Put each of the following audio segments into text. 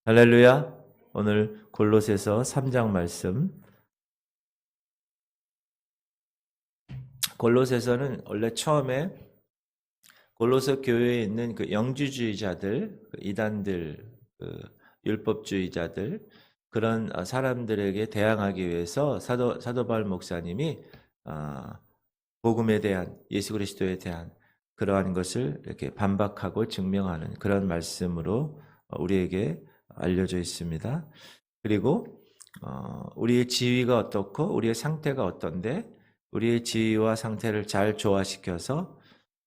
할렐루야. 오늘 골로새서 3장 말씀. 골로새서는 원래 처음에 골로새 교회에 있는 그 영주주의자들, 이단들, 율법주의자들 그런 사람들에게 대항하기 위해서 사도 바울 목사님이 복음에 대한, 예수 그리스도에 대한 그러한 것을 이렇게 반박하고 증명하는 그런 말씀으로 우리에게 알려져 있습니다. 그리고 우리의 지위가 어떻고 우리의 상태가 어떤데 우리의 지위와 상태를 잘 조화시켜서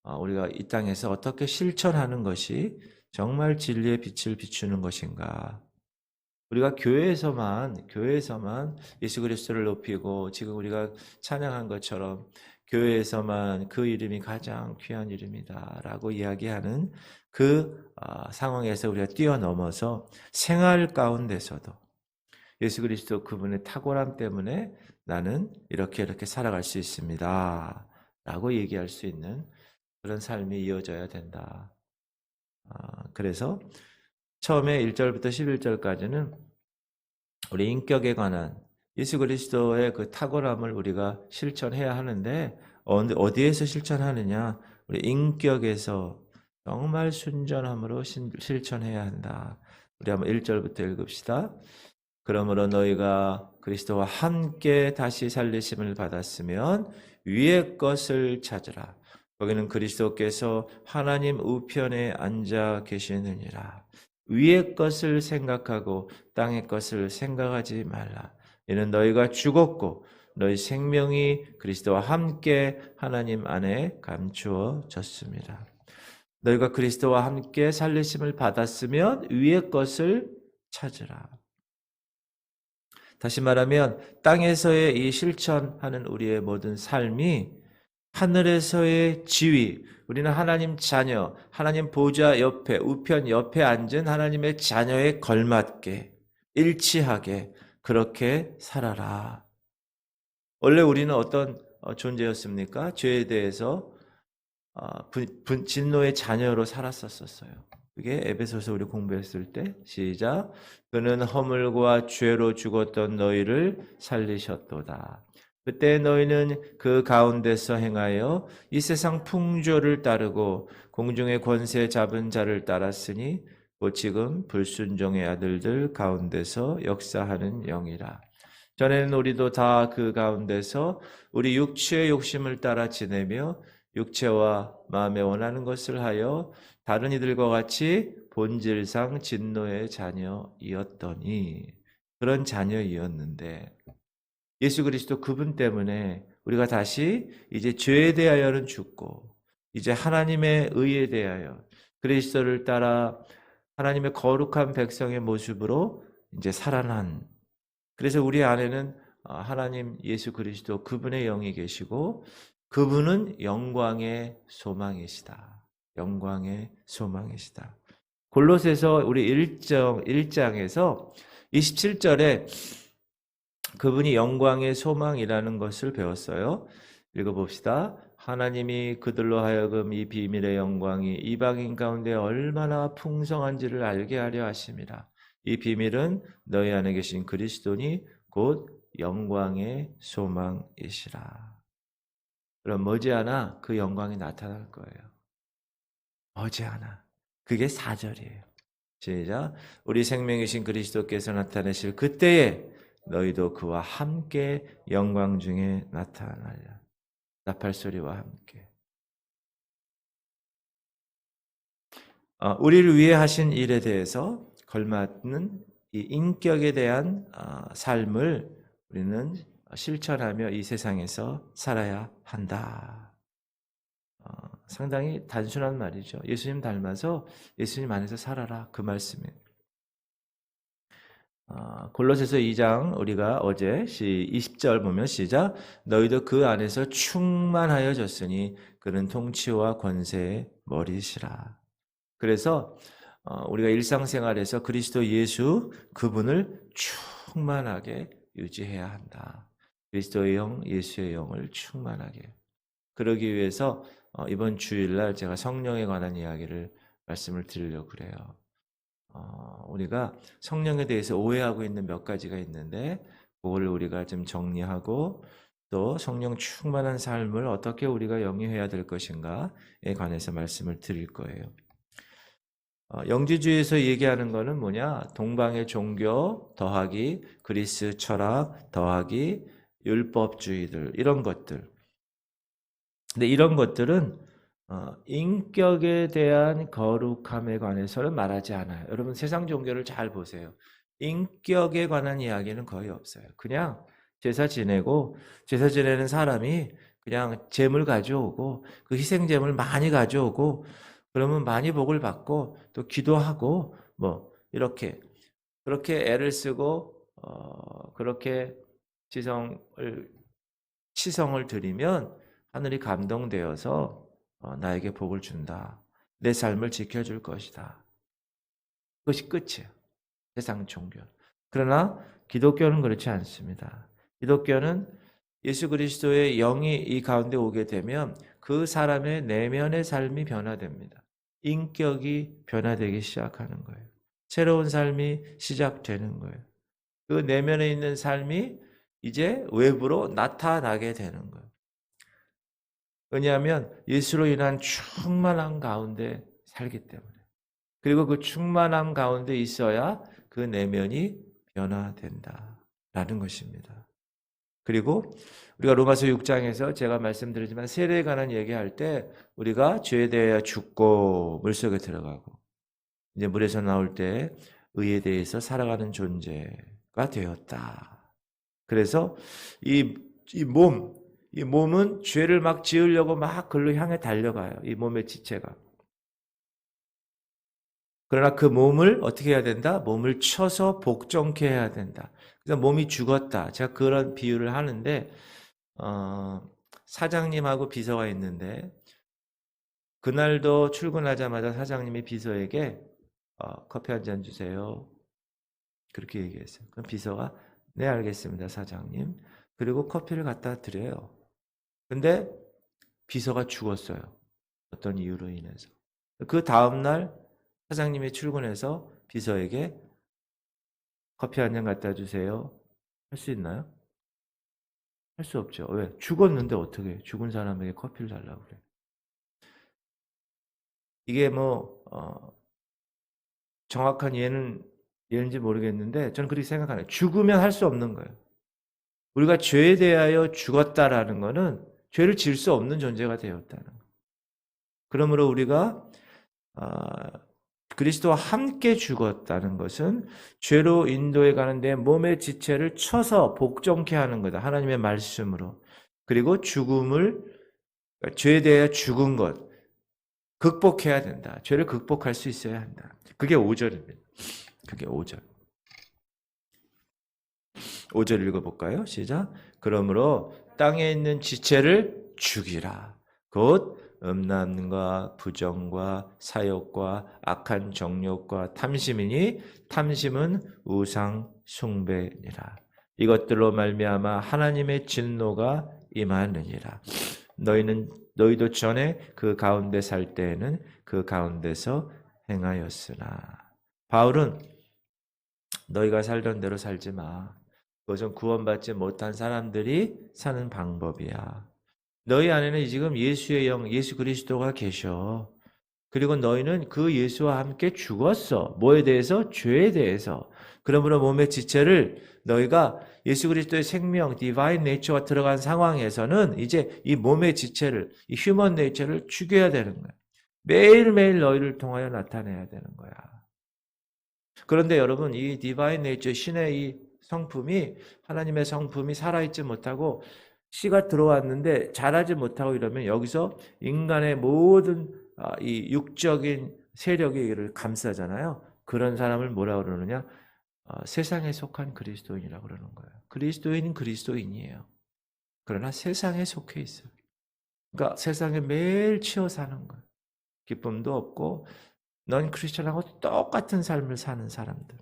우리가 이 땅에서 어떻게 실천하는 것이 정말 진리의 빛을 비추는 것인가. 우리가 교회에서만 예수 그리스도를 높이고 지금 우리가 찬양한 것처럼 교회에서만 그 이름이 가장 귀한 이름이다라고 이야기하는 그 상황에서 우리가 뛰어넘어서 생활 가운데서도 예수 그리스도 그분의 탁월함 때문에 나는 이렇게 살아갈 수 있습니다 라고 얘기할 수 있는 그런 삶이 이어져야 된다. 그래서 처음에 1절부터 11절까지는 우리 인격에 관한 예수 그리스도의 그 탁월함을 우리가 실천해야 하는데 어디에서 실천하느냐? 우리 인격에서 정말 순전함으로 실천해야 한다. 우리 한번 1절부터 읽읍시다. 그러므로 너희가 그리스도와 함께 다시 살리심을 받았으면 위의 것을 찾으라. 거기는 그리스도께서 하나님 우편에 앉아 계시느니라. 위의 것을 생각하고 땅의 것을 생각하지 말라. 이는 너희가 죽었고 너희 생명이 그리스도와 함께 하나님 안에 감추어졌습니다. 너희가 그리스도와 함께 살리심을 받았으면 위의 것을 찾으라. 다시 말하면 땅에서의 이 실천하는 우리의 모든 삶이 하늘에서의 지위, 우리는 하나님 자녀, 하나님 보좌 옆에, 우편 옆에 앉은 하나님의 자녀에 걸맞게, 일치하게 그렇게 살아라. 원래 우리는 어떤 존재였습니까? 죄에 대해서 진노의 자녀로 살았었어요. 그게 에베소서 우리 공부했을 때 시작. 그는 허물과 죄로 죽었던 너희를 살리셨도다. 그때 너희는 그 가운데서 행하여 이 세상 풍조를 따르고 공중의 권세 잡은 자를 따랐으니 곧 지금 불순종의 아들들 가운데서 역사하는 영이라. 전에는 우리도 다 그 가운데서 우리 육체의 욕심을 따라 지내며 육체와 마음에 원하는 것을 하여 다른 이들과 같이 본질상 진노의 자녀이었더니 그런 자녀이었는데 예수 그리스도 그분 때문에 우리가 다시 이제 죄에 대하여는 죽고 이제 하나님의 의에 대하여 그리스도를 따라 하나님의 거룩한 백성의 모습으로 이제 살아난, 그래서 우리 안에는 하나님 예수 그리스도 그분의 영이 계시고 그분은 영광의 소망이시다. 영광의 소망이시다. 골로새서 우리 1장에서 27절에 그분이 영광의 소망이라는 것을 배웠어요. 읽어봅시다. 하나님이 그들로 하여금 이 비밀의 영광이 이방인 가운데 얼마나 풍성한지를 알게 하려 하심이라. 이 비밀은 너희 안에 계신 그리스도니 곧 영광의 소망이시라. 그럼 머지않아 그 영광이 나타날 거예요. 머지않아. 그게 4절이에요. 시작. 우리 생명이신 그리스도께서 나타내실 그때에 너희도 그와 함께 영광 중에 나타나리라. 나팔소리와 함께. 우리를 위해 하신 일에 대해서 걸맞는 이 인격에 대한 삶을 우리는 실천하며 이 세상에서 살아야 한다. 상당히 단순한 말이죠. 예수님 닮아서 예수님 안에서 살아라. 그 말씀이에요. 골로새서 2장 우리가 어제 20절 보면 시작. 너희도 그 안에서 충만하여졌으니 그는 통치와 권세의 머리시라. 그래서 우리가 일상생활에서 그리스도 예수 그분을 충만하게 유지해야 한다. 그리스도의 영, 예수의 영을 충만하게. 그러기 위해서 이번 주일날 제가 성령에 관한 이야기를 말씀을 드리려고 그래요. 우리가 성령에 대해서 오해하고 있는 몇 가지가 있는데 그거를 우리가 좀 정리하고 또 성령 충만한 삶을 어떻게 우리가 영위해야 될 것인가에 관해서 말씀을 드릴 거예요. 영지주의에서 얘기하는 거는 뭐냐? 동방의 종교 더하기 그리스 철학 더하기 율법주의들 이런 것들. 근데 이런 것들은 인격에 대한 거룩함에 관해서는 말하지 않아요. 여러분 세상 종교를 잘 보세요. 인격에 관한 이야기는 거의 없어요. 그냥 제사 지내는 사람이 그냥 제물 가져오고 그 희생 제물 많이 가져오고 그러면 많이 복을 받고 또 기도하고 뭐 이렇게 그렇게 애를 쓰고 그렇게 치성을 드리면 하늘이 감동되어서 나에게 복을 준다. 내 삶을 지켜줄 것이다. 그것이 끝이에요. 세상 종교. 그러나 기독교는 그렇지 않습니다. 기독교는 예수 그리스도의 영이 이 가운데 오게 되면 그 사람의 내면의 삶이 변화됩니다. 인격이 변화되기 시작하는 거예요. 새로운 삶이 시작되는 거예요. 그 내면에 있는 삶이 이제 외부로 나타나게 되는 거예요. 왜냐하면 예수로 인한 충만함 가운데 살기 때문에. 그리고 그 충만함 가운데 있어야 그 내면이 변화된다라는 것입니다. 그리고 우리가 로마서 6장에서 제가 말씀드리지만 세례에 관한 얘기할 때 우리가 죄에 대하여 죽고 물속에 들어가고 이제 물에서 나올 때 의에 대해서 살아가는 존재가 되었다. 그래서 이 몸은 죄를 막 지으려고 막 그걸로 향해 달려가요. 이 몸의 지체가. 그러나 그 몸을 어떻게 해야 된다? 몸을 쳐서 복종케 해야 된다. 그래서 몸이 죽었다. 제가 그런 비유를 하는데 사장님하고 비서가 있는데 그날도 출근하자마자 사장님이 비서에게 커피 한 잔 주세요. 그렇게 얘기했어요. 그럼 비서가 네 알겠습니다 사장님. 그리고 커피를 갖다 드려요. 근데 비서가 죽었어요. 어떤 이유로 인해서. 그 다음날 사장님이 출근해서 비서에게 커피 한 잔 갖다 주세요. 할 수 있나요? 할 수 없죠. 왜? 죽었는데 어떻게 죽은 사람에게 커피를 달라고 그래. 이게 정확한 예는지 모르겠는데 저는 그렇게 생각하네요. 죽으면 할 수 없는 거예요. 우리가 죄에 대하여 죽었다라는 것은 죄를 지을 수 없는 존재가 되었다는 거예요. 그러므로 우리가 그리스도와 함께 죽었다는 것은 죄로 인도해 가는데 몸의 지체를 쳐서 복종케 하는 거다. 하나님의 말씀으로. 그리고 죄에 대하여 죽은 것 극복해야 된다. 죄를 극복할 수 있어야 한다. 그게 5절입니다. 그게 5절. 5절 읽어볼까요? 시작. 그러므로 땅에 있는 지체를 죽이라. 곧 음란과 부정과 사욕과 악한 정욕과 탐심이니 탐심은 우상 숭배니라. 이것들로 말미암아 하나님의 진노가 임하느니라. 너희도 전에 그 가운데 살 때에는 그 가운데서 행하였으나. 바울은 너희가 살던 대로 살지 마. 그것은 구원받지 못한 사람들이 사는 방법이야. 너희 안에는 지금 예수의 영, 예수 그리스도가 계셔. 그리고 너희는 그 예수와 함께 죽었어. 뭐에 대해서? 죄에 대해서. 그러므로 몸의 지체를 너희가 예수 그리스도의 생명, 디바인 네이처가 들어간 상황에서는 이제 이 몸의 지체를, 이 휴먼 네이처를 죽여야 되는 거야. 매일매일 너희를 통하여 나타내야 되는 거야. 그런데 여러분, 이 디바인 네이처, 신의 이 성품이, 하나님의 성품이 살아있지 못하고 씨가 들어왔는데 자라지 못하고 이러면 여기서 인간의 모든 이 육적인 세력이 이를 감싸잖아요. 그런 사람을 뭐라고 그러느냐? 세상에 속한 그리스도인이라고 그러는 거예요. 그리스도인은 그리스도인이에요. 그러나 세상에 속해 있어요. 그러니까 세상에 매일 치여 사는 거예요. 기쁨도 없고 넌 크리스천하고 똑같은 삶을 사는 사람들.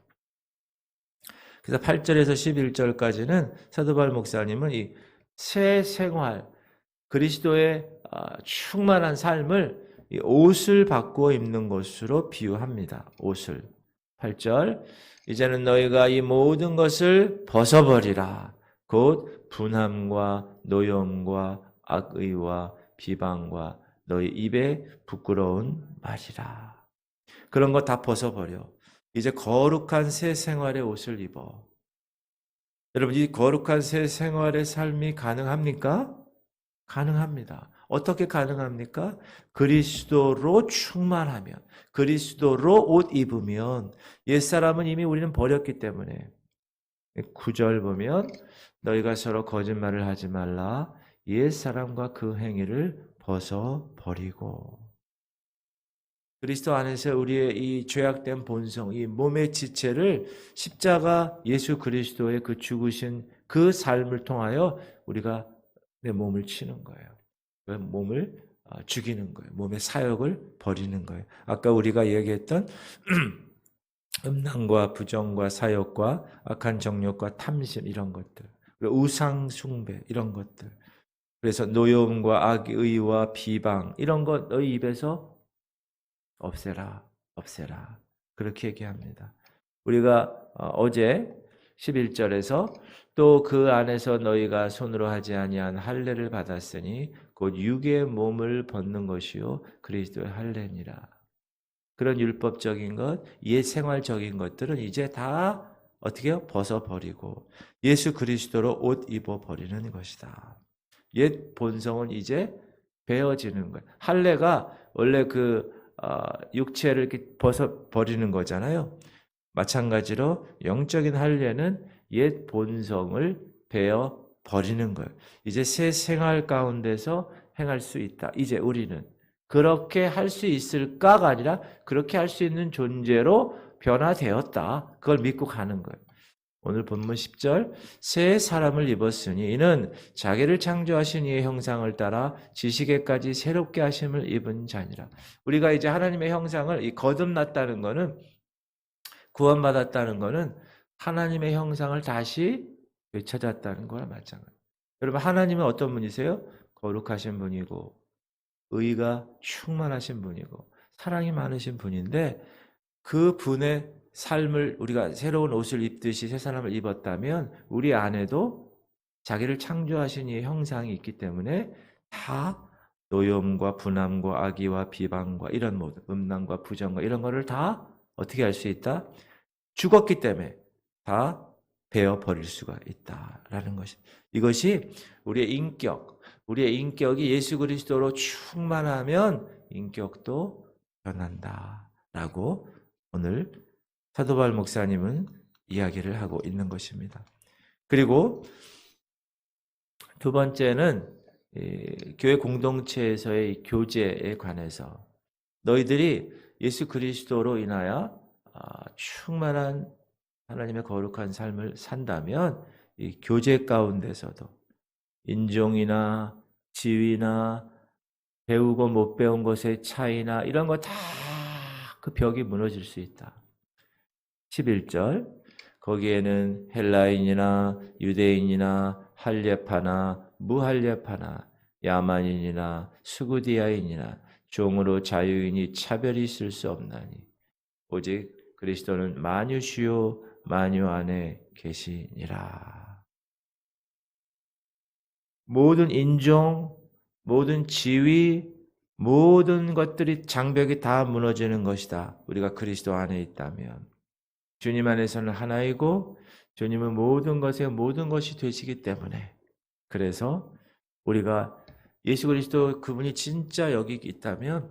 그래서 8절에서 11절까지는 사도 바울 목사님은 이 새 생활, 그리스도의 충만한 삶을 이 옷을 바꾸어 입는 것으로 비유합니다. 옷을. 8절 이제는 너희가 이 모든 것을 벗어버리라. 곧 분함과 노염과 악의와 비방과 너희 입에 부끄러운 말이라. 그런 거 다 벗어버려. 이제 거룩한 새 생활의 옷을 입어. 여러분, 이 거룩한 새 생활의 삶이 가능합니까? 가능합니다. 어떻게 가능합니까? 그리스도로 충만하면, 그리스도로 옷 입으면, 옛사람은 이미 우리는 버렸기 때문에. 9절 보면, 너희가 서로 거짓말을 하지 말라. 옛사람과 그 행위를 벗어버리고. 그리스도 안에서 우리의 이 죄악된 본성, 이 몸의 지체를 십자가 예수 그리스도의 그 죽으신 그 삶을 통하여 우리가 내 몸을 치는 거예요. 그 몸을 죽이는 거예요. 몸의 사역을 버리는 거예요. 아까 우리가 얘기했던 음란과 부정과 사역과 악한 정욕과 탐심 이런 것들, 그리고 우상 숭배 이런 것들. 그래서 노여움과 악의와 비방 이런 것 너희 입에서 없애라, 없애라. 그렇게 얘기합니다. 우리가 어제 11절에서 또 그 안에서 너희가 손으로 하지 아니한 할례를 받았으니 곧 육의 몸을 벗는 것이요 그리스도의 할례니라. 그런 율법적인 것, 옛 생활적인 것들은 이제 다 어떻게 해요? 벗어버리고 예수 그리스도로 옷 입어버리는 것이다. 옛 본성은 이제 베어지는 거예요. 할례가 원래 육체를 이렇게 벗어버리는 거잖아요. 마찬가지로 영적인 할례는 옛 본성을 베어 버리는 거예요. 이제 새 생활 가운데서 행할 수 있다. 이제 우리는 그렇게 할 수 있을까가 아니라 그렇게 할 수 있는 존재로 변화되었다. 그걸 믿고 가는 거예요. 오늘 본문 10절 새 사람을 입었으니 이는 자기를 창조하신 이의 형상을 따라 지식에까지 새롭게 하심을 입은 자니라. 우리가 이제 하나님의 형상을 거듭났다는 것은 구원받았다는 것은 하나님의 형상을 다시 되찾았다는 거와 마찬가지예요. 여러분 하나님은 어떤 분이세요? 거룩하신 분이고 의가 충만하신 분이고 사랑이 많으신 분인데 그 분의 삶을 우리가 새로운 옷을 입듯이 새 사람을 입었다면 우리 안에도 자기를 창조하신 이의 형상이 있기 때문에 다 노염과 분함과 악의와 비방과 이런 모든 음란과 부정과 이런 거를 다 어떻게 할 수 있다? 죽었기 때문에 다 베어 버릴 수가 있다라는 것입니다. 이것이 우리의 인격이 예수 그리스도로 충만하면 인격도 변한다라고 오늘 사도 바울 목사님은 이야기를 하고 있는 것입니다. 그리고 두 번째는 교회 공동체에서의 교제에 관해서 너희들이 예수 그리스도로 인하여 충만한 하나님의 거룩한 삶을 산다면 이 교제 가운데서도 인종이나 지위나 배우고 못 배운 것의 차이나 이런 거 다 그 벽이 무너질 수 있다. 11절 거기에는 헬라인이나 유대인이나 할례파나 무할례파나 야만인이나 수구디아인이나 종으로 자유인이 차별이 있을 수 없나니 오직 그리스도는 만유시요 만유 안에 계시니라. 모든 인종, 모든 지위, 모든 것들이 장벽이 다 무너지는 것이다. 우리가 그리스도 안에 있다면. 주님 안에서는 하나이고 주님은 모든 것에 모든 것이 되시기 때문에 그래서 우리가 예수 그리스도 그분이 진짜 여기 있다면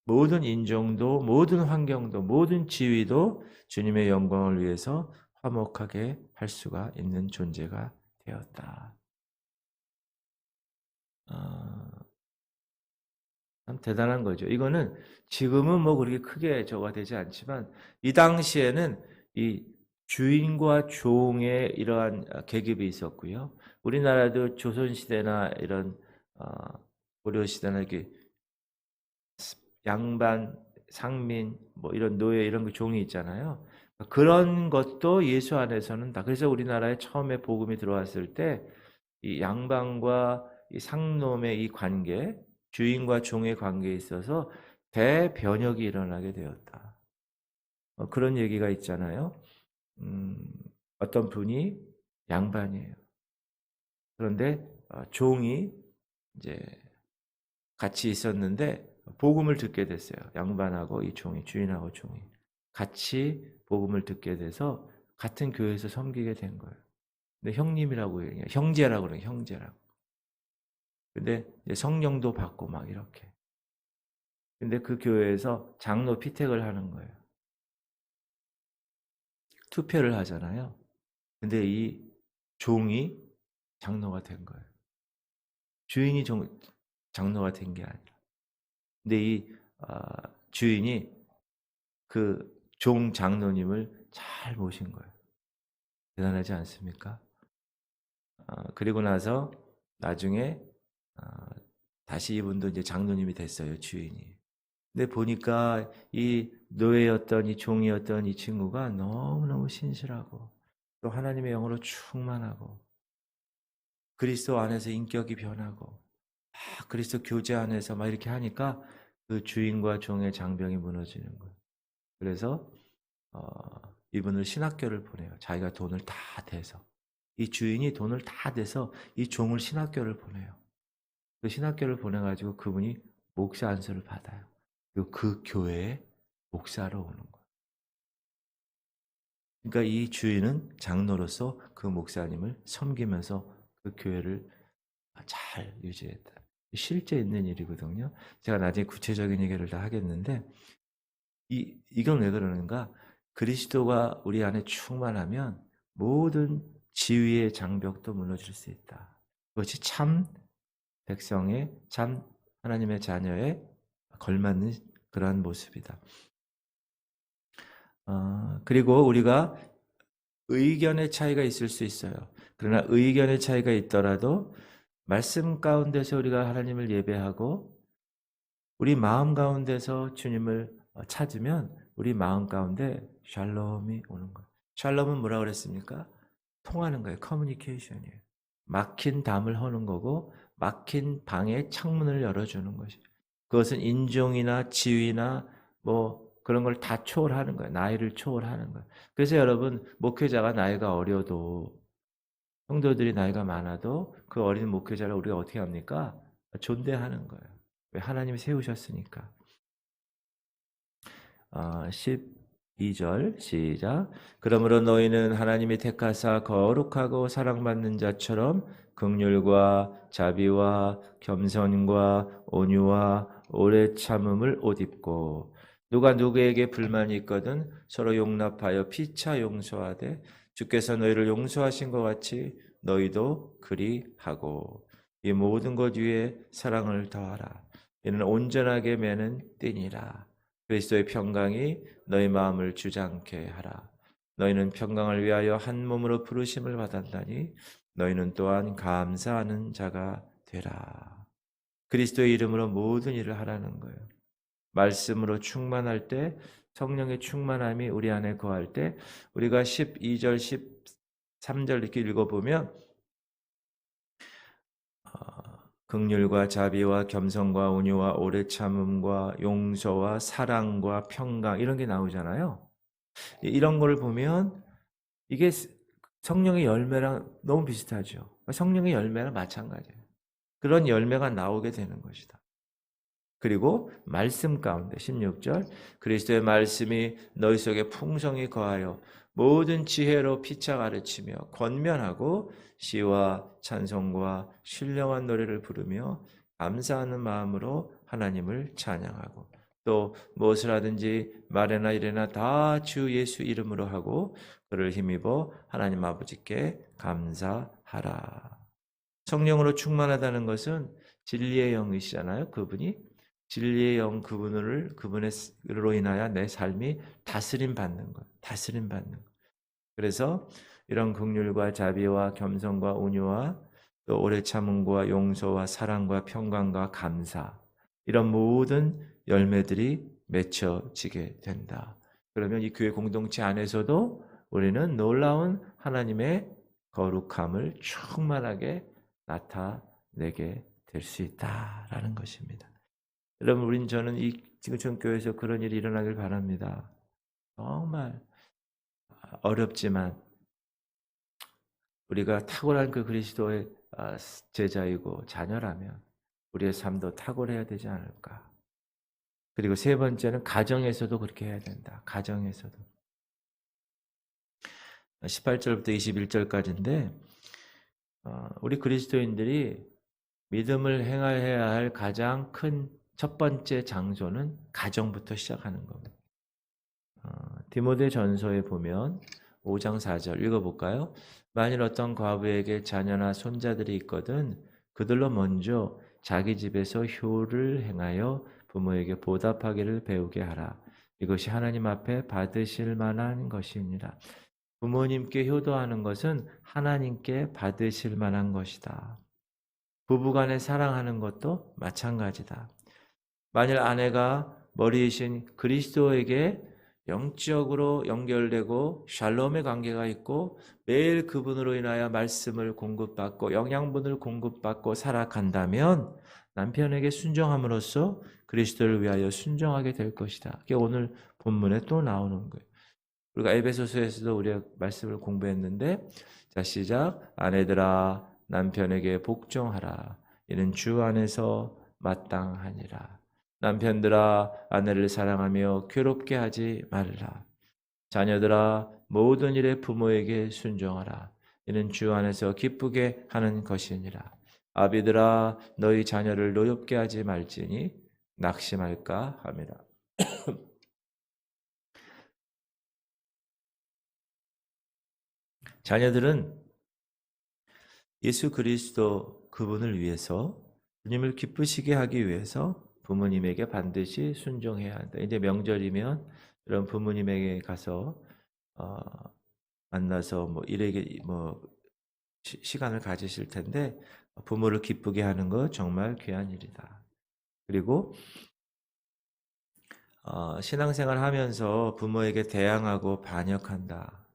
모든 인종도 모든 환경도 모든 지위도 주님의 영광을 위해서 화목하게 할 수가 있는 존재가 되었다. 참 대단한 거죠. 이거는 지금은 뭐 그렇게 크게 저가 되지 않지만 이 당시에는 이 주인과 종의 이러한 계급이 있었고요. 우리나라도 조선시대나 이런 고려시대나 이렇게 양반, 상민, 뭐 이런 노예 이런 그 종이 있잖아요. 그런 것도 예수 안에서는 다. 그래서 우리나라에 처음에 복음이 들어왔을 때 이 양반과 이 상놈의 이 관계, 주인과 종의 관계에 있어서 대변혁이 일어나게 되었다. 그런 얘기가 있잖아요. 어떤 분이 양반이에요. 그런데 종이 이제 같이 있었는데 복음을 듣게 됐어요. 양반하고 이 종이, 주인하고 종이 같이 복음을 듣게 돼서 같은 교회에서 섬기게 된 거예요. 근데 형님이라고 얘기해요. 형제라고 그래요. 형제라고. 근데 이제 성령도 받고 막 이렇게. 근데 그 교회에서 장로 피택을 하는 거예요. 투표를 하잖아요. 근데 이 종이 장로가 된 거예요. 주인이 장로가 된 게 아니라. 근데 이 주인이 그 종 장로님을 잘 모신 거예요. 대단하지 않습니까? 그리고 나서 나중에 다시 이분도 이제 장로님이 됐어요, 주인이. 근데 보니까 이 노예였던 이 종이었던 이 친구가 너무너무 신실하고 또 하나님의 영으로 충만하고 그리스도 안에서 인격이 변하고 그리스도 교제 안에서 막 이렇게 하니까 그 주인과 종의 장벽이 무너지는 거예요. 그래서 이분을 신학교를 보내요. 자기가 돈을 다 대서. 이 주인이 돈을 다 대서 이 종을 신학교를 보내요. 그 신학교를 보내가지고 그분이 목사 안수를 받아요. 그리고 그 교회에 목사로 오는 거예요. 그러니까 이 주인은 장로로서 그 목사님을 섬기면서 그 교회를 잘 유지했다. 실제 있는 일이거든요. 제가 나중에 구체적인 얘기를 다 하겠는데 이건 왜 그러는가? 그리스도가 우리 안에 충만하면 모든 지위의 장벽도 무너질 수 있다. 그것이 참 백성의 참 하나님의 자녀에 걸맞는 그러한 모습이다. 그리고 우리가 의견의 차이가 있을 수 있어요. 그러나 의견의 차이가 있더라도 말씀 가운데서 우리가 하나님을 예배하고 우리 마음 가운데서 주님을 찾으면 우리 마음 가운데 샬롬이 오는 거예요. 샬롬은 뭐라 그랬습니까? 통하는 거예요. 커뮤니케이션이에요. 막힌 담을 허는 거고 막힌 방의 창문을 열어주는 것이. 그것은 인종이나 지위나 뭐 그런 걸 다 초월하는 거예요. 나이를 초월하는 거예요. 그래서 여러분 목회자가 나이가 어려도 성도들이 나이가 많아도 그 어린 목회자를 우리가 어떻게 합니까? 존대하는 거예요. 왜? 하나님이 세우셨으니까. 12절 시작. 그러므로 너희는 하나님이 택하사 거룩하고 사랑받는 자처럼 긍휼과 자비와 겸손과 온유와 오래 참음을 옷 입고 누가 누구에게 불만이 있거든 서로 용납하여 피차 용서하되 주께서 너희를 용서하신 것 같이 너희도 그리 하고 이 모든 것 위에 사랑을 더하라. 이는 온전하게 매는 띠니라. 그리스도의 평강이 너희 마음을 주장케 하라. 너희는 평강을 위하여 한 몸으로 부르심을 받았나니 너희는 또한 감사하는 자가 되라. 그리스도의 이름으로 모든 일을 하라는 거예요. 말씀으로 충만할 때 성령의 충만함이 우리 안에 거할 때 우리가 12절 13절 이렇게 읽어보면 긍휼과 자비와 겸손과 온유와 오래 참음과 용서와 사랑과 평강 이런 게 나오잖아요. 이런 걸 보면 이게 성령의 열매랑 너무 비슷하죠. 성령의 열매랑 마찬가지예요. 그런 열매가 나오게 되는 것이다. 그리고 말씀 가운데 16절 그리스도의 말씀이 너희 속에 풍성히 거하여 모든 지혜로 피차 가르치며 권면하고 시와 찬송과 신령한 노래를 부르며 감사하는 마음으로 하나님을 찬양하고 또 무엇을 하든지 말이나 일이나 다 주 예수 이름으로 하고 그를 힘입어 하나님 아버지께 감사하라. 성령으로 충만하다는 것은 진리의 영이시잖아요. 그분이 진리의 영 그분으로 인하여 내 삶이 다스림 받는 것, 다스림 받는 것. 그래서 이런 긍휼과 자비와 겸손과 온유와 또 오래 참음과 용서와 사랑과 평강과 감사 이런 모든 열매들이 맺혀지게 된다. 그러면 이 교회 공동체 안에서도 우리는 놀라운 하나님의 거룩함을 충만하게 나타내게 될 수 있다라는 것입니다. 여러분, 저는 이 지구촌 교회에서 그런 일이 일어나길 바랍니다. 정말 어렵지만 우리가 탁월한 그 그리스도의 제자이고 자녀라면 우리의 삶도 탁월해야 되지 않을까. 그리고 세 번째는 가정에서도 그렇게 해야 된다. 가정에서도. 18절부터 21절까지인데 우리 그리스도인들이 믿음을 행해야 할 가장 큰 첫 번째 장소는 가정부터 시작하는 겁니다. 디모데 전서에 보면 5장 4절 읽어볼까요? 만일 어떤 과부에게 자녀나 손자들이 있거든 그들로 먼저 자기 집에서 효를 행하여 부모에게 보답하기를 배우게 하라. 이것이 하나님 앞에 받으실 만한 것이니라. 부모님께 효도하는 것은 하나님께 받으실 만한 것이다. 부부간에 사랑하는 것도 마찬가지다. 만일 아내가 머리이신 그리스도에게 영적으로 연결되고 샬롬의 관계가 있고 매일 그분으로 인하여 말씀을 공급받고 영양분을 공급받고 살아간다면 남편에게 순종함으로써 그리스도를 위하여 순종하게 될 것이다. 그게 오늘 본문에 또 나오는 거예요. 우리가 에베소서에서도 우리가 말씀을 공부했는데 자 시작 아내들아 남편에게 복종하라 이는 주 안에서 마땅하니라. 남편들아 아내를 사랑하며 괴롭게 하지 말라. 자녀들아 모든 일에 부모에게 순종하라. 이는 주 안에서 기쁘게 하는 것이니라. 아비들아 너희 자녀를 노엽게 하지 말지니 낙심할까 함이라. 자녀들은 예수 그리스도 그분을 위해서 주님을 기쁘시게 하기 위해서 부모님에게 반드시 순종해야 한다. 이제 명절이면 이런 부모님에게 가서 어, 만나서 뭐 일에게 뭐 시간을 가지실 텐데 부모를 기쁘게 하는 거 정말 귀한 일이다. 그리고 신앙생활 하면서 부모에게 대항하고 반역한다.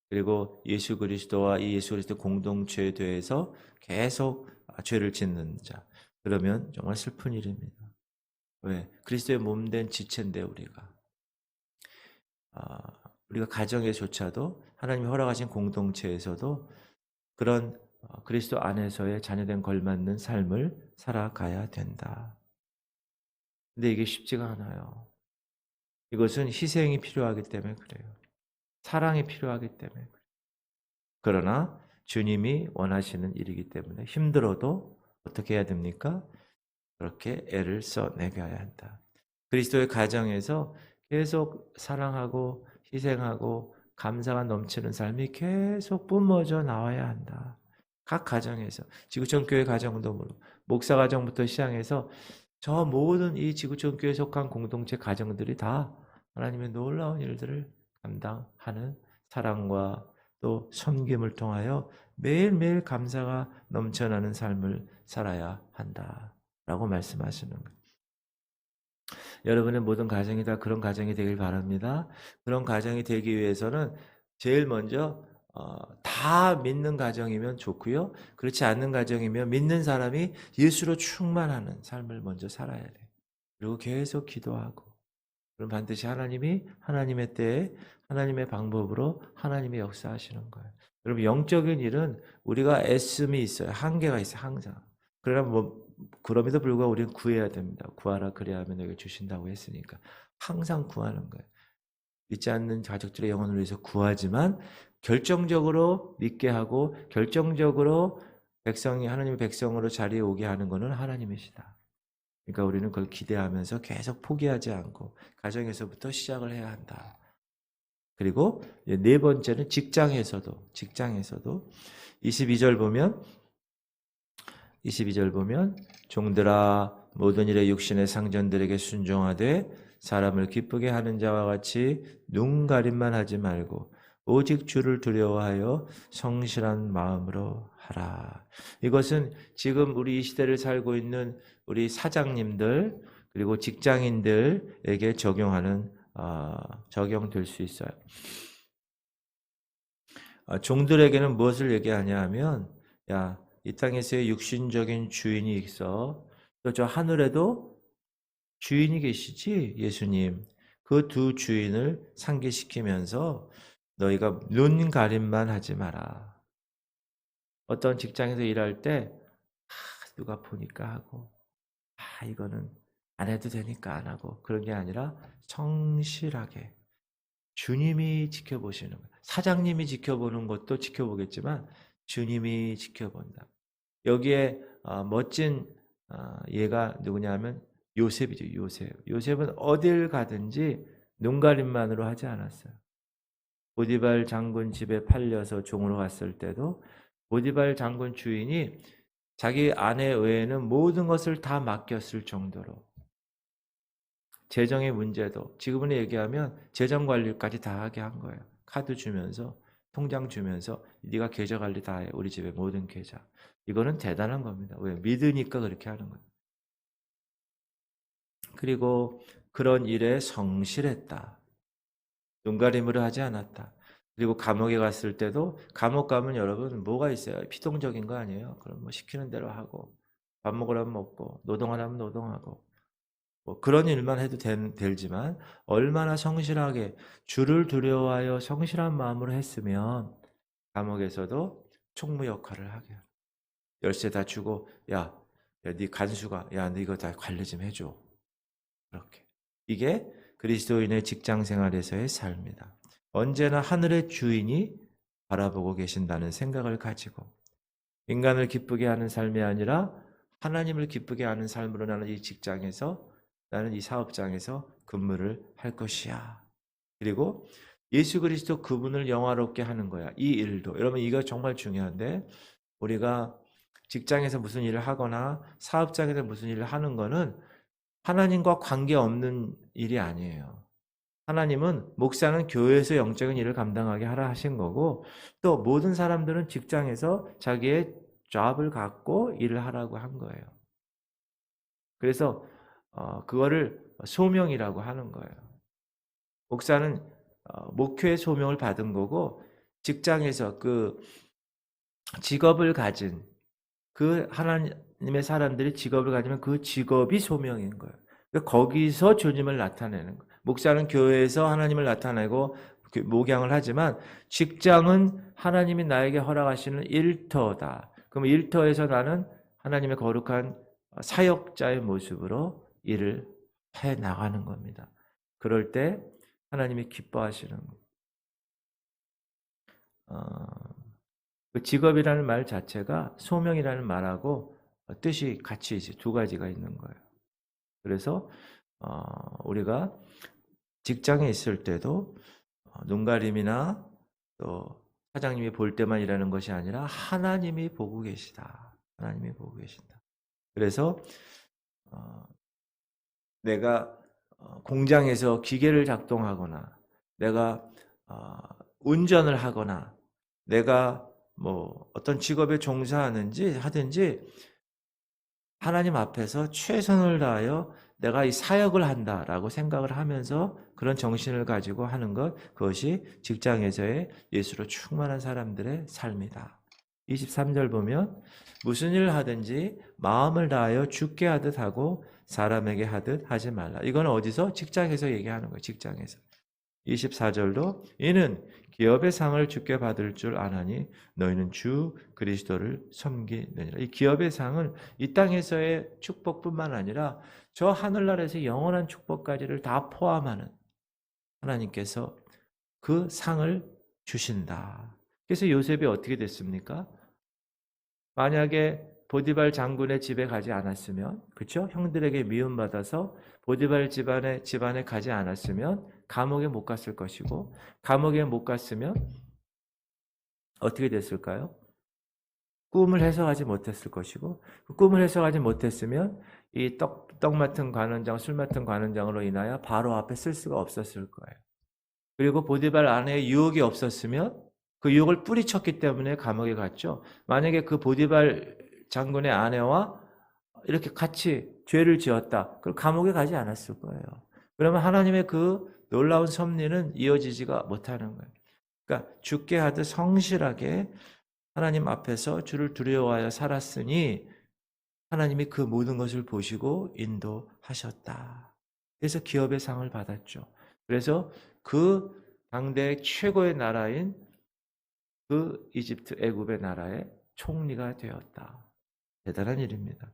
그리고 예수 그리스도와 이 예수 그리스도 공동체에 대해서 계속 죄를 짓는 자. 그러면 정말 슬픈 일입니다. 왜? 그리스도의 몸된 지체인데 우리가 가정에조차도 하나님이 허락하신 공동체에서도 그런 그리스도 안에서의 자녀된 걸맞는 삶을 살아가야 된다. 근데 이게 쉽지가 않아요. 이것은 희생이 필요하기 때문에 그래요. 사랑이 필요하기 때문에 그래요. 그러나 주님이 원하시는 일이기 때문에 힘들어도 어떻게 해야 됩니까? 그렇게 애를 써내가야 한다. 그리스도의 가정에서 계속 사랑하고 희생하고 감사가 넘치는 삶이 계속 뿜어져 나와야 한다. 각 가정에서 지구촌 교회 가정도 물론 목사 가정부터 시작해서 저 모든 이 지구촌 교회에 속한 공동체 가정들이 다 하나님의 놀라운 일들을 감당하는 사랑과 또 섬김을 통하여 매일매일 감사가 넘쳐나는 삶을 살아야 한다라고 말씀하시는 거예요. 여러분의 모든 가정이 다 그런 가정이 되길 바랍니다. 그런 가정이 되기 위해서는 제일 먼저 다 믿는 가정이면 좋고요. 그렇지 않는 가정이면 믿는 사람이 예수로 충만하는 삶을 먼저 살아야 돼요. 그리고 계속 기도하고 그럼 반드시 하나님이 하나님의 때에 하나님의 방법으로 하나님의 역사하시는 거예요. 여러분 영적인 일은 우리가 애씀이 있어요. 한계가 있어요. 항상. 그러나 그럼에도 불구하고 우리는 구해야 됩니다. 구하라 그래야 하면 내게 주신다고 했으니까 항상 구하는 거예요. 믿지 않는 가족들의 영혼을 위해서 구하지만 결정적으로 믿게 하고 결정적으로 하나님의 백성으로 자리에 오게 하는 것은 하나님이시다. 그러니까 우리는 그걸 기대하면서 계속 포기하지 않고 가정에서부터 시작을 해야 한다. 그리고 네 번째는 직장에서도 22절 보면 종들아 모든 일에 육신의 상전들에게 순종하되 사람을 기쁘게 하는 자와 같이 눈가림만 하지 말고 오직 주를 두려워하여 성실한 마음으로 하라. 이것은 지금 우리 이 시대를 살고 있는 우리 사장님들 그리고 직장인들에게 적용될 수 있어요. 종들에게는 무엇을 얘기하냐 하면 야, 이 땅에서의 육신적인 주인이 있어. 또 저 하늘에도 주인이 계시지 예수님. 그 두 주인을 상기시키면서 너희가 눈 가림만 하지 마라. 어떤 직장에서 일할 때 누가 보니까 하고 이거는 안 해도 되니까 안 하고 그런 게 아니라 성실하게 주님이 지켜보시는 거예요. 사장님이 지켜보는 것도 지켜보겠지만 주님이 지켜본다. 여기에 멋진 예가 누구냐면 요셉이죠. 요셉은 어딜 가든지 눈가림만으로 하지 않았어요. 보디발 장군 집에 팔려서 종으로 갔을 때도 보디발 장군 주인이 자기 아내 외에는 모든 것을 다 맡겼을 정도로 재정의 문제도 지금은 얘기하면 재정 관리까지 다 하게 한 거예요. 카드 주면서 통장 주면서 네가 계좌 관리 다 해. 우리 집의 모든 계좌. 이거는 대단한 겁니다. 왜? 믿으니까 그렇게 하는 거예요. 그리고 그런 일에 성실했다. 눈가림으로 하지 않았다. 그리고 감옥에 갔을 때도 감옥 가면 여러분 뭐가 있어요? 피동적인 거 아니에요? 그럼 뭐 시키는 대로 하고 밥 먹으라면 먹고 노동하라면 노동하고 뭐 그런 일만 해도 되지만 얼마나 성실하게 주를 두려워하여 성실한 마음으로 했으면 감옥에서도 총무 역할을 하게 열쇠 다 주고 야, 네 간수가 너 이거 다 관리 좀 해줘. 그렇게 이게 그리스도인의 직장 생활에서의 삶이다. 언제나 하늘의 주인이 바라보고 계신다는 생각을 가지고 인간을 기쁘게 하는 삶이 아니라 하나님을 기쁘게 하는 삶으로 나는 이 직장에서 나는 이 사업장에서 근무를 할 것이야. 그리고 예수 그리스도 그분을 영화롭게 하는 거야. 이 일도. 여러분 이거 정말 중요한데 우리가 직장에서 무슨 일을 하거나 사업장에서 무슨 일을 하는 거는 하나님과 관계없는 일이 아니에요. 하나님은 목사는 교회에서 영적인 일을 감당하게 하라 하신 거고 또 모든 사람들은 직장에서 자기의 잡을 갖고 일을 하라고 한 거예요. 그래서 그거를 소명이라고 하는 거예요. 목사는 목회의 소명을 받은 거고 직장에서 그 직업을 가진 그 하나님의 사람들이 직업을 가지면 그 직업이 소명인 거예요. 거기서 주님을 나타내는 거예요. 목사는 교회에서 하나님을 나타내고 목양을 하지만 직장은 하나님이 나에게 허락하시는 일터다. 그럼 일터에서 나는 하나님의 거룩한 사역자의 모습으로 일을 해 나가는 겁니다. 그럴 때 하나님이 기뻐하시는 그 직업이라는 말 자체가 소명이라는 말하고 뜻이 같이 이제 두 가지가 있는 거예요. 그래서 우리가 직장에 있을 때도 눈가림이나 또 사장님이 볼 때만 일하는 것이 아니라 하나님이 보고 계시다. 하나님이 보고 계신다. 그래서 내가 공장에서 기계를 작동하거나 내가 운전을 하거나 내가 뭐 어떤 직업에 종사하든지 하나님 앞에서 최선을 다하여 내가 이 사역을 한다라고 생각을 하면서 그런 정신을 가지고 하는 것, 그것이 직장에서의 예수로 충만한 사람들의 삶이다. 23절 보면 무슨 일을 하든지 마음을 다하여 주께 하듯 하고 사람에게 하듯 하지 말라. 이건 어디서? 직장에서 얘기하는 거예요. 직장에서. 24절도 이는 기업의 상을 주께 받을 줄 아나니 너희는 주 그리스도를 섬기느니라. 이 기업의 상은 이 땅에서의 축복뿐만 아니라 저 하늘나라에서 영원한 축복까지를 다 포함하는 하나님께서 그 상을 주신다. 그래서 요셉이 어떻게 됐습니까? 만약에 보디발 장군의 집에 가지 않았으면, 그렇죠? 형들에게 미움받아서 보디발 집안에 가지 않았으면 감옥에 못 갔을 것이고, 감옥에 못 갔으면 어떻게 됐을까요? 꿈을 해석하지 못했을 것이고, 그 꿈을 해석하지 못했으면 이 떡 맡은 관원장, 술 맡은 관원장으로 인하여 바로 앞에 쓸 수가 없었을 거예요. 그리고 보디발 아내의 유혹이 없었으면 그 유혹을 뿌리쳤기 때문에 감옥에 갔죠. 만약에 그 보디발 장군의 아내와 이렇게 같이 죄를 지었다. 그럼 감옥에 가지 않았을 거예요. 그러면 하나님의 그 놀라운 섭리는 이어지지가 못하는 거예요. 그러니까 주께 하듯 성실하게 하나님 앞에서 주를 두려워하여 살았으니 하나님이 그 모든 것을 보시고 인도하셨다. 그래서 기업의 상을 받았죠. 그래서 그 당대 최고의 나라인 그 이집트 애굽의 나라의 총리가 되었다. 대단한 일입니다.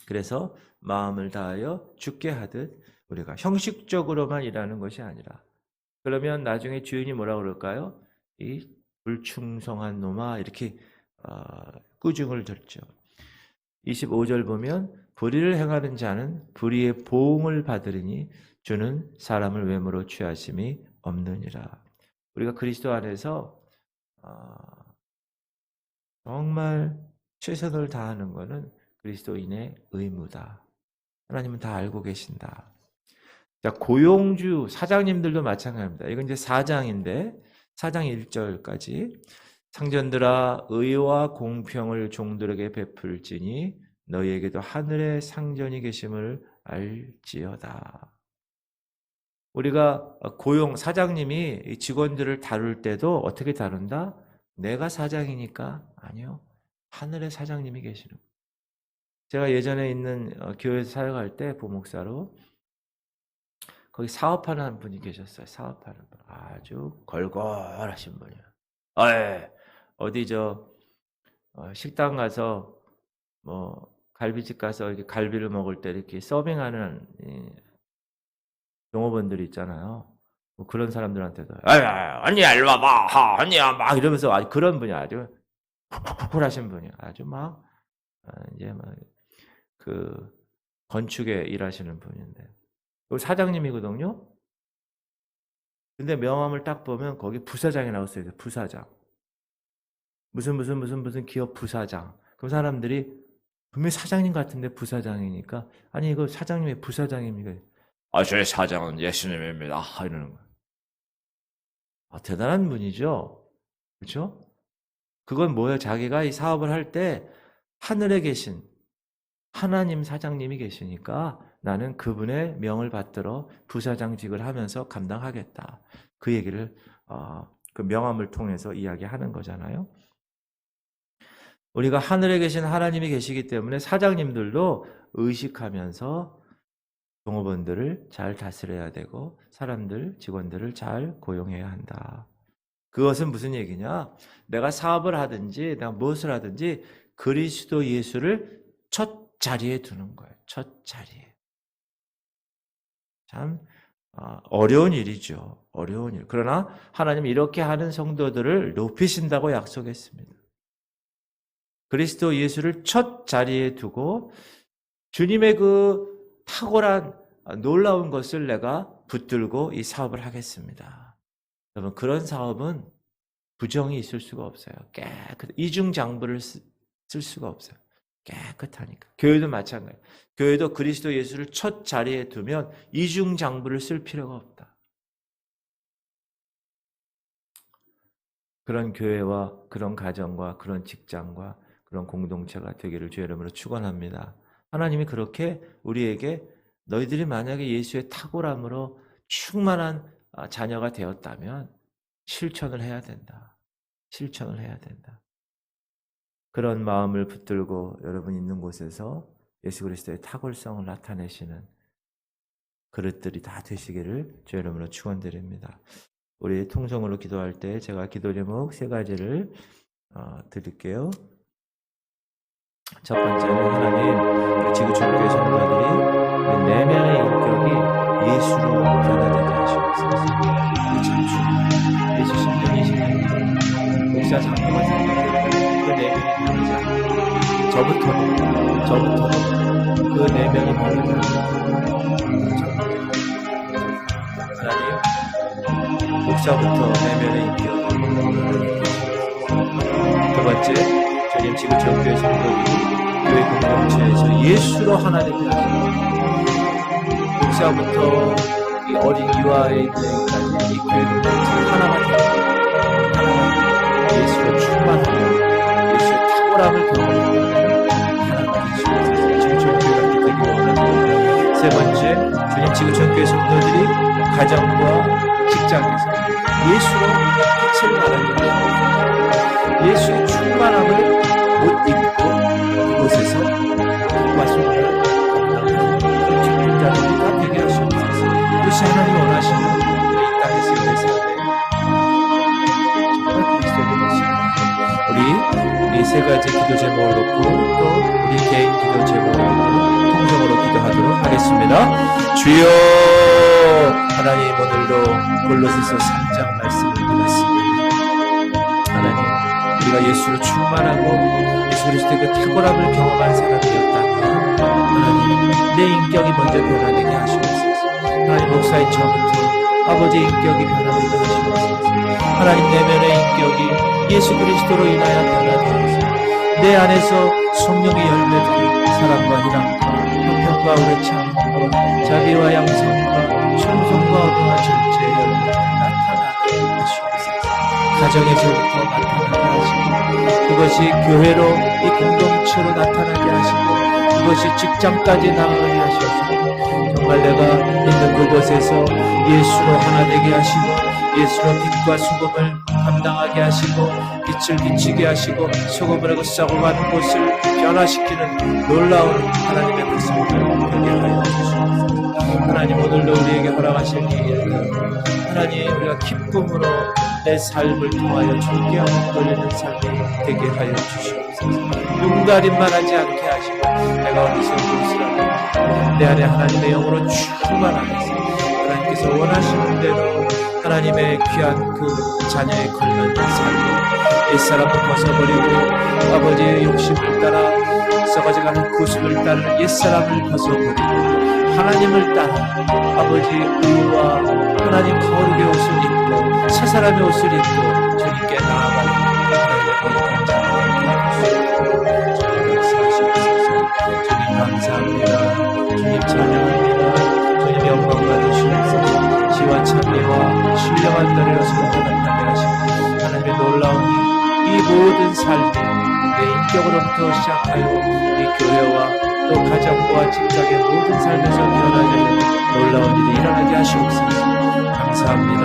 그래서 마음을 다하여 죽게 하듯 우리가 형식적으로만 일하는 것이 아니라, 그러면 나중에 주인이 뭐라 그럴까요? 이 불충성한 놈아, 이렇게 꾸중을 들죠. 25절 보면 불의를 행하는 자는 불의의 보응을 받으리니 주는 사람을 외모로 취하심이 없느니라. 우리가 그리스도 안에서 정말 최선을 다하는 것은 그리스도인의 의무다. 하나님은 다 알고 계신다. 자, 고용주 사장님들도 마찬가지입니다. 이건 이제 4장인데 4장 1절까지 상전들아 의와 공평을 종들에게 베풀지니 너희에게도 하늘에 상전이 계심을 알지어다. 우리가 사장님이 직원들을 다룰 때도 어떻게 다룬다? 내가 사장이니까? 아니요. 하늘의 사장님이 계시는 거예요. 제가 예전에 있는 교회에서 사역할 때 부목사로 거기 사업하는 분이 계셨어요. 사업하는 분. 아주 걸걸하신 분이에요. 어디 식당 가서 갈비집 가서 이렇게 갈비를 먹을 때 이렇게 서빙하는 종업원들 있잖아요. 그런 사람들한테도 언니야 일로 와봐, 언니야 막 이러면서 아주 그런 분이 아주 쿨하신 분이 아주 막 이제 막 그 건축에 일하시는 분인데 사장님이거든요. 근데 명함을 딱 보면 거기 부사장이 나왔어요. 부사장. 무슨 기업 부사장. 그럼 사람들이 분명히 사장님 같은데 부사장이니까 아니 이거 사장님의 부사장입니까? 저희 사장은 예수님입니다. 이러는 거예요. 대단한 분이죠. 그렇죠? 그건 뭐예요? 자기가 이 사업을 할 때 하늘에 계신 하나님 사장님이 계시니까 나는 그분의 명을 받들어 부사장직을 하면서 감당하겠다. 그 얘기를 그 명함을 통해서 이야기하는 거잖아요. 우리가 하늘에 계신 하나님이 계시기 때문에 사장님들도 의식하면서 종업원들을 잘 다스려야 되고 직원들을 잘 고용해야 한다. 그것은 무슨 얘기냐? 내가 사업을 하든지 내가 무엇을 하든지 그리스도 예수를 첫 자리에 두는 거예요. 첫 자리에. 참 어려운 일이죠. 어려운 일. 그러나 하나님은 이렇게 하는 성도들을 높이신다고 약속했습니다. 그리스도 예수를 첫 자리에 두고 주님의 그 탁월한 놀라운 것을 내가 붙들고 이 사업을 하겠습니다. 여러분, 그런 사업은 부정이 있을 수가 없어요. 이중장부를 쓸 수가 없어요. 깨끗하니까. 교회도 마찬가지예요. 교회도 그리스도 예수를 첫 자리에 두면 이중장부를 쓸 필요가 없다. 그런 교회와 그런 가정과 그런 직장과 그런 공동체가 되기를 주의 이름으로 축원합니다. 하나님이 그렇게 우리에게 너희들이 만약에 예수의 탁월함으로 충만한 자녀가 되었다면 실천을 해야 된다. 실천을 해야 된다. 그런 마음을 붙들고 여러분 있는 곳에서 예수 그리스도의 탁월성을 나타내시는 그릇들이 다 되시기를 주의 이름으로 축원드립니다. 우리 통성으로 기도할 때 제가 기도 제목 3가지를 드릴게요. 첫 번째는 하나님, 지구 전교회 성도들이 내면의 인격이 예수로 변화되게 하시옵소서. 예수 신령이시는 목사 장로가 생각되고 그 내면이 변하지 않고 저부터 그 내면이 변하지 않고 하나님, 목사부터 내면의 인격을 변화되게 하시옵소서. 두 번째, 주님 지구 전교회 성도들이 교회 공동체에서 예수로 하나 되게 하시옵소서. 목사부터 이 어린 유아에 있는까지 이 교회 공동체 하나가 되고 예수로 충만하고 예수의 탁월함을 경험하고 하나가 되시옵소서. 지구 전교회가 되기 원합니다. 세 번째, 주님 지구 전교회 성도들이 가정과 직장에서 예수로 빛을 발하게 하시옵소서. 예수의 충만함을 못 입고 그곳에서 그것을 감당하는 직분자들이 다 되게 하시옵소서. 그것이 하나님이 원하시는 세 가지 기도 제목을 놓고 또 우리 개인 기도 제목을 놓고 통성으로 기도하도록 하겠습니다. 주여, 하나님 오늘도 골로새서 3장 말씀을 읽었습니다. 하나님, 우리가 예수로 충만하고 예수 그리스도의 그 탁월함을 경험한 사람이었다면 하나님, 내 인격이 먼저 변화되게 하시옵소서. 하나님, 목사인 저부터 아버지의 인격이 변화되게 하시옵소서. 하나님, 내면의 인격이 예수 그리스도로 인하여 변화되어서 내 안에서 성령의 열매들이 사랑과 희락과 형편과 오래 참음과 자비와 양성과 충성과 어동한 절제의 열매가 나타나게 하시옵소서. 가정에서부터 나타나게 하시고 그것이 교회로 이 공동체로 나타나게 하시고 그것이 직장까지 나아가게 하셔서 정말 내가 있는 그곳에서 예수로 하나 되게 하시고 예수로 빛과 소금을 감당하게 하시고 빛을 비치게 하시고 소금을 하고 썩어가는 곳을 변화시키는 놀라운 하나님의 백성들 되게 하여 주시옵소서. 하나님, 오늘도 우리에게 허락하실 이 일들 하나님, 우리가 기쁨으로 내 삶을 통하여 주께 영광 돌리는 삶이 되게 하여 주시옵소서. 눈가림만 하지 않게 하시고 내가 어디서 무엇을 하든지 내 안에 하나님의 영으로 충만하게 해서 하나님께서 원하시는 대로 하나님의 귀한 그 자녀의 걸면 삶을 옛사람을 벗어버리고 아버지의 욕심을 따라 썩어져가는 구습을 따르는 옛사람을 벗어버리고 하나님을 따라 아버지의 의와 하나님 거룩의 옷을 입고 새 사람의 옷을 입고 주님께 나아가는 하나님의 거룩한 자녀를 주님 역사하시옵소서. 주님 감사합니다. 주님 찬양합니다. 주님 영광 받으시옵소서. 지와 참미와 신령한 너리로 서로 나타나게 하시고 하나님의 놀라운 이 모든 삶이 내 인격으로부터 시작하여 이 교회와 또 가정과 직장의 모든 삶에서 변화되는 놀라운 일이 일어나게 하시옵소서. 감사합니다.